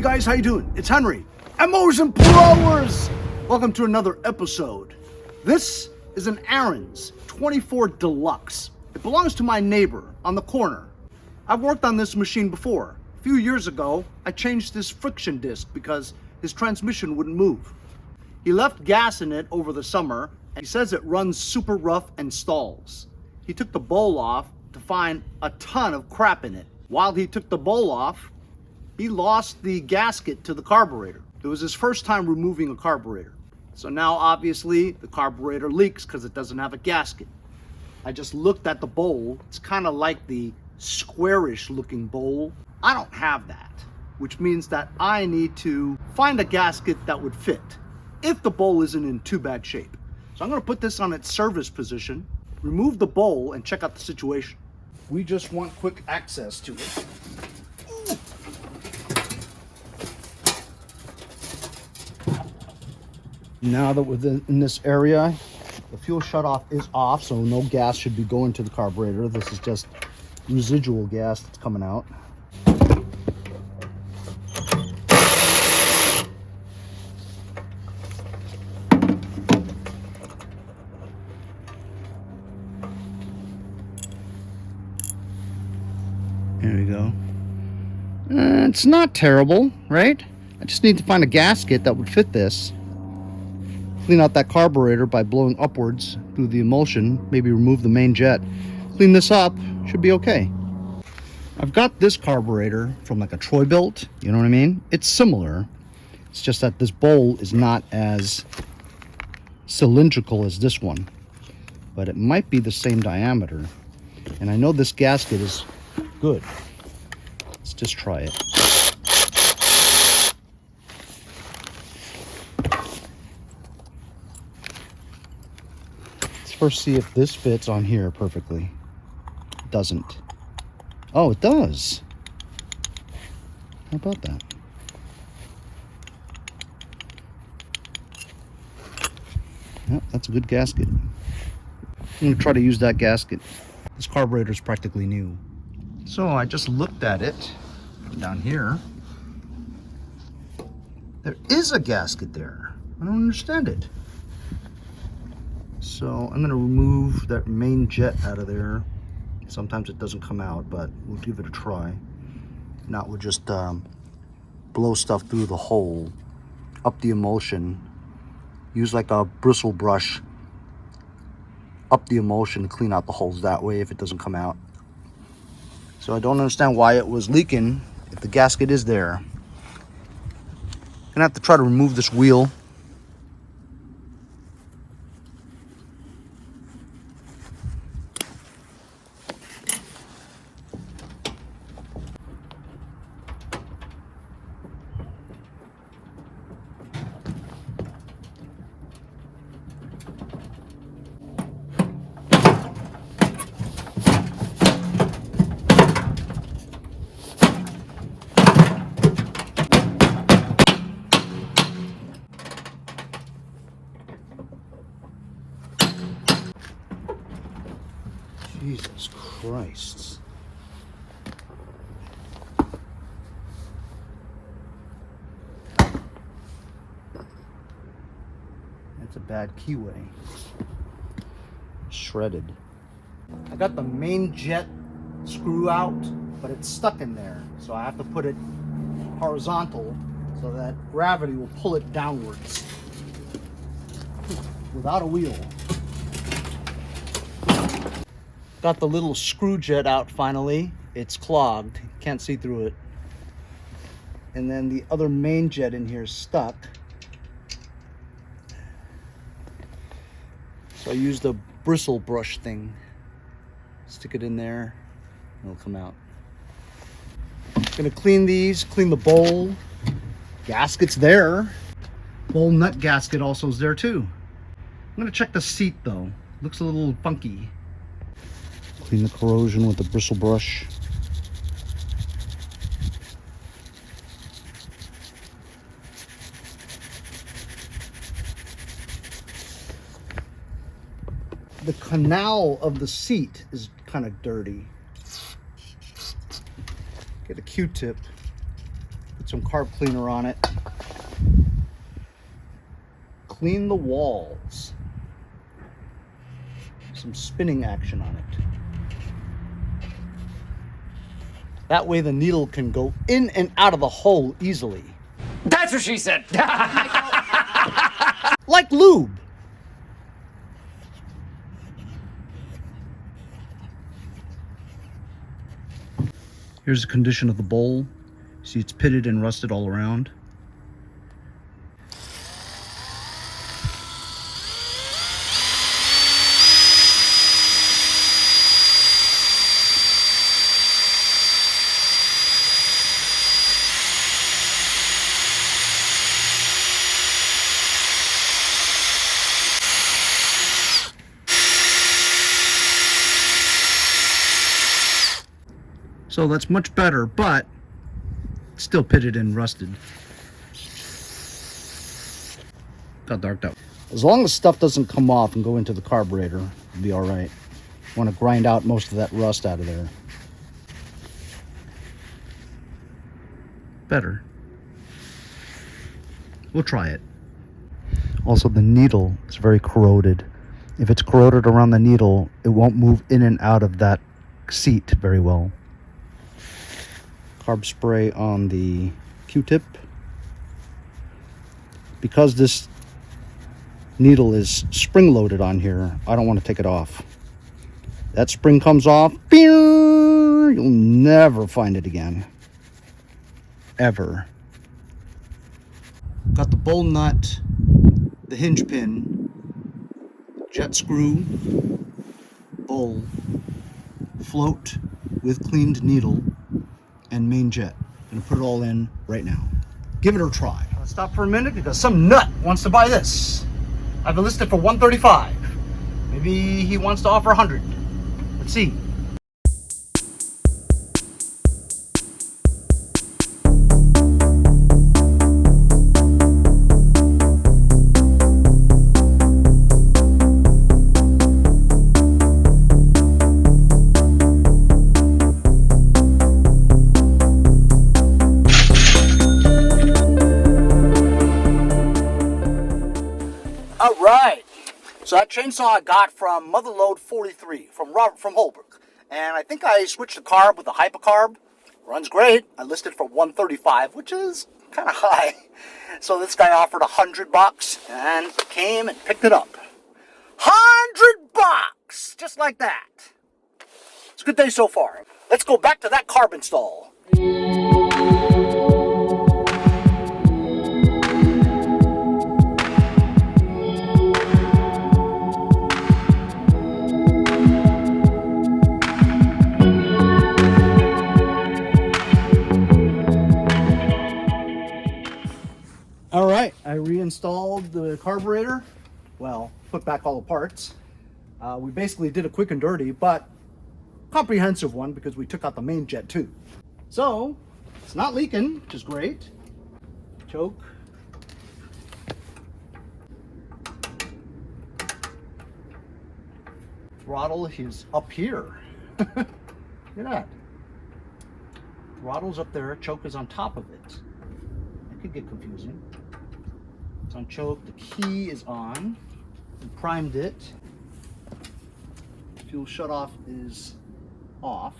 guys, how you doing? It's Henry at Mowers and Blowers. Welcome to another episode. This is an Ariens 24 Deluxe. It belongs to my neighbor on the corner. I've worked on this machine before. A few years ago, I changed his friction disc because his transmission wouldn't move. He left gas in it over the summer, and he says it runs super rough and stalls. He took the bowl off to find a ton of crap in it. While he took the bowl off, he lost the gasket to the carburetor. It was his first time removing a carburetor. So now obviously the carburetor leaks because it doesn't have a gasket. I just looked at the bowl. It's kind of like the squarish looking bowl. I don't have that, which means that I need to find a gasket that would fit if the bowl isn't in too bad shape. So I'm gonna put this on its service position, remove the bowl, and check out the situation. We just want quick access to it. Now that we're in this area, the fuel shutoff is off, so no gas should be going to the carburetor. This is just residual gas that's coming out. There we go. It's not terrible, right? I just need to find a gasket that would fit this. Clean out that carburetor by blowing upwards through the emulsion. Maybe remove the main jet. Clean this up, should be okay. I've got this carburetor from like a Troy built, you know what I mean? It's similar. It's just that this bowl is not as cylindrical as this one, but it might be the same diameter. And I know this gasket is good. Let's just try it. Let's first see if this fits on here perfectly. It doesn't. Oh, it does. How about that? Yep, that's a good gasket. I'm going to try to use that gasket. This carburetor is practically new. So I just looked at it down here. There is a gasket there. I don't understand it. So I'm going to remove that main jet out of there. Sometimes it doesn't come out, but we'll give it a try. Now we'll just blow stuff through the hole, up the emulsion. Use like a bristle brush, up the emulsion to clean out the holes that way if it doesn't come out. So I don't understand why it was leaking if the gasket is there. Gonna have to try to remove this wheel. Jesus Christ. That's a bad keyway. Shredded. I got the main jet screw out, but it's stuck in there. So I have to put it horizontal so that gravity will pull it downwards without a wheel. Got the little screw jet out finally. It's clogged, can't see through it. And then the other main jet in here is stuck. So I used a bristle brush thing. Stick it in there, and it'll come out. Gonna clean these, clean the bowl. Gasket's there. Bowl nut gasket also is there too. I'm gonna check the seat though. Looks a little funky. Clean the corrosion with the bristle brush. The canal of the seat is kind of dirty. Get a Q-tip. Put some carb cleaner on it. Clean the walls. Some spinning action on it. That way the needle can go in and out of the hole easily. That's what she said. Like lube. Here's the condition of the bowl. See, it's pitted and rusted all around. So that's much better, but still pitted and rusted. Got darked out. As long as stuff doesn't come off and go into the carburetor, it'll be all right. Want to grind out most of that rust out of there. Better. We'll try it. Also, the needle is very corroded. If it's corroded around the needle, it won't move in and out of that seat very well. Carb spray on the Q-tip. Because this needle is spring-loaded on here, I don't want to take it off. That spring comes off, you'll never find it again. Ever. Got the bowl nut, the hinge pin, jet screw, bowl, float with cleaned needle, and main jet. Gonna put it all in right now. Give it a try. Let's stop for a minute because some nut wants to buy this. I've listed for $135. Maybe he wants to offer $100. Let's see. All right, so that chainsaw I got from Motherload 43 from Robert from Holbrook, and I think I switched the carb with the HIPA carb. Runs great. I listed for $135, which is kind of high. So this guy offered $100 and came and picked it up. $100, just like that. It's a good day so far. Let's go back to that carb install. All right, I reinstalled the carburetor. Well, put back all the parts. We basically did a quick and dirty, but comprehensive one because we took out the main jet too. So it's not leaking, which is great. Choke. Throttle is up here. Look at that. Throttle's up there, choke is on top of it. That could get confusing. It's on choke, the key is on. We primed it. Fuel shutoff is off.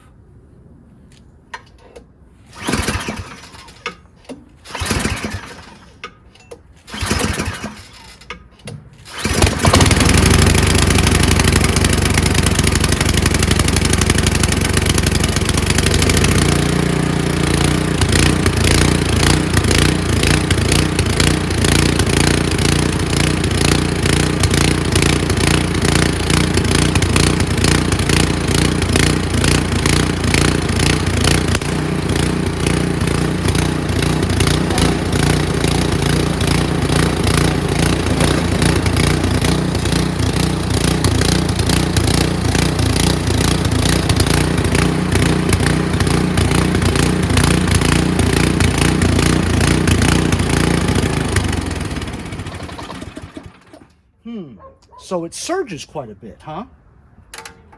So it surges quite a bit, huh?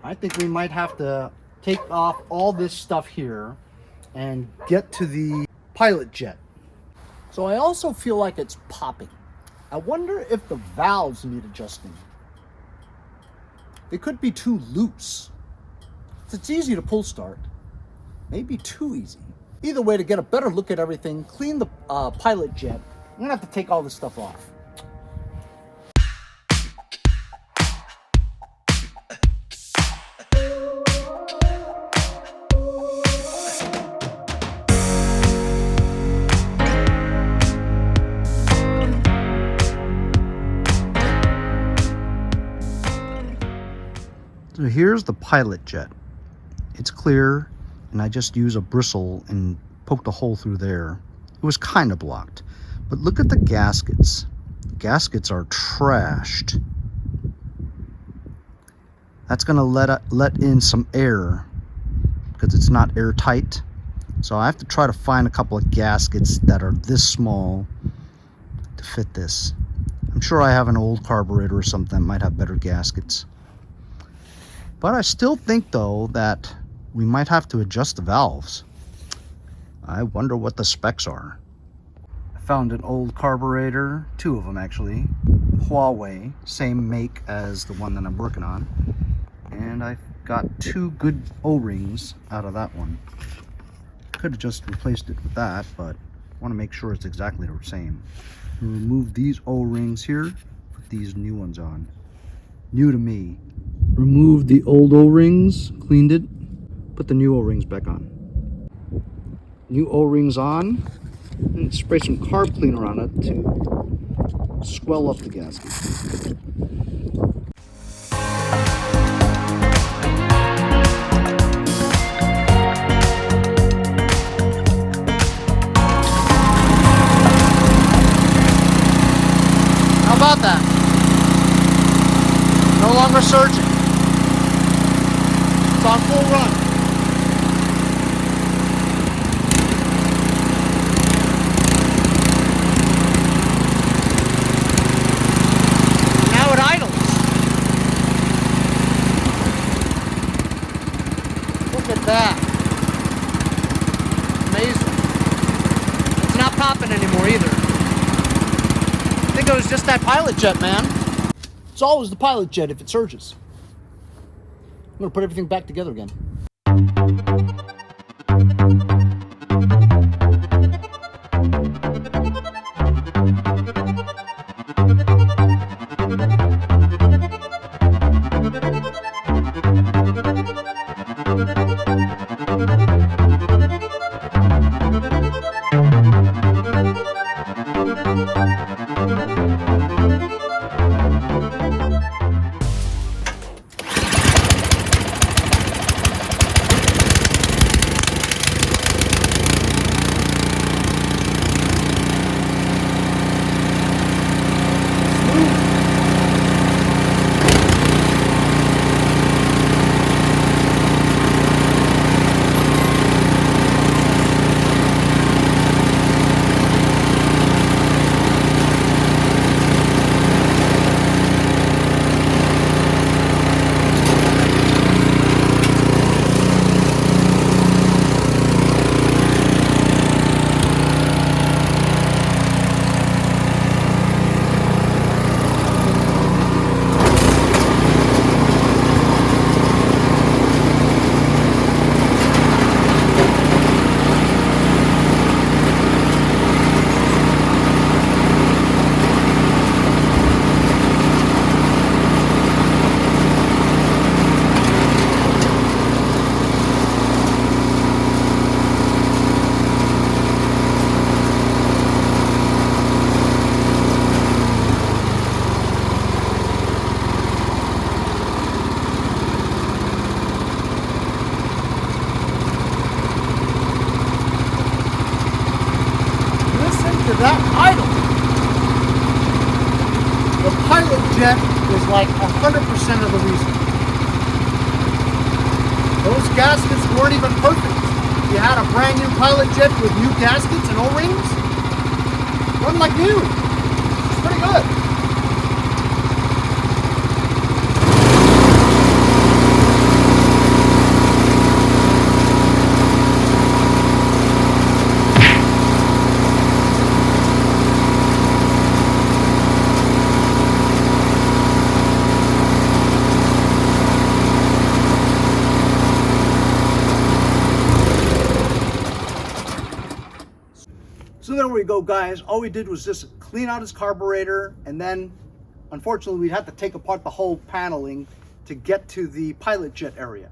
I think we might have to take off all this stuff here and get to the pilot jet So I also feel like it's popping. I wonder if the valves need adjusting. They could be too loose. It's easy to pull start. Maybe too easy. Either way, to get a better look at everything, clean the pilot jet, I'm gonna have to take all this stuff off. So here's the pilot jet. It's clear, and I just use a bristle and poked a hole through there. It was kind of blocked. But look at the gaskets. The gaskets are trashed. That's gonna let in some air because it's not airtight. So I have to try to find a couple of gaskets that are this small to fit this. I'm sure I have an old carburetor or something that might have better gaskets. But I still think, though, that we might have to adjust the valves. I wonder what the specs are. I found an old carburetor, two of them actually, Huawei, same make as the one that I'm working on. And I got two good O-rings out of that one. Could have just replaced it with that, but I want to make sure it's exactly the same. Remove these O-rings here, put these new ones on. New to me. Removed the old O-rings, cleaned it, put the new O-rings back on. New O-rings on, and spray some carb cleaner on it to swell up the gasket. How about that? No longer surging. It's on full run. Now it idles. Look at that. Amazing. It's not popping anymore either. I think it was just that pilot jet, man. It's always the pilot jet if it surges. I'm going to put everything back together again. That idle. The pilot jet is like 100% of the reason. Those gaskets weren't even perfect. You had a brand new pilot jet with new gaskets and O-rings. Run like new. It's pretty good. there we go, guys. All we did was just clean out his carburetor, and then unfortunately we had to take apart the whole paneling to get to the pilot jet area.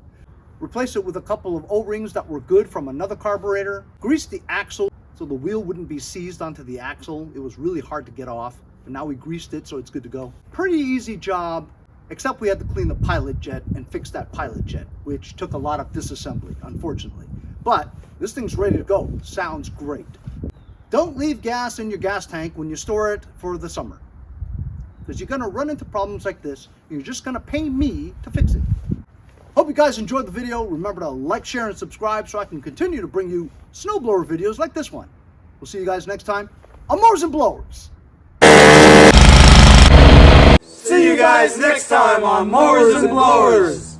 Replace it with a couple of O-rings that were good from another carburetor. Greased the axle so the wheel wouldn't be seized onto the axle. It was really hard to get off, but now we greased it so it's good to go. Pretty easy job, except we had to clean the pilot jet and fix that pilot jet, which took a lot of disassembly, unfortunately. But this thing's ready to go. Sounds great. Don't leave gas in your gas tank when you store it for the summer, because you're gonna run into problems like this, and you're just gonna pay me to fix it. Hope you guys enjoyed the video. Remember to like, share, and subscribe so I can continue to bring you snowblower videos like this one. We'll see you guys next time on Mowers and Blowers. See you guys next time on Mowers and Blowers.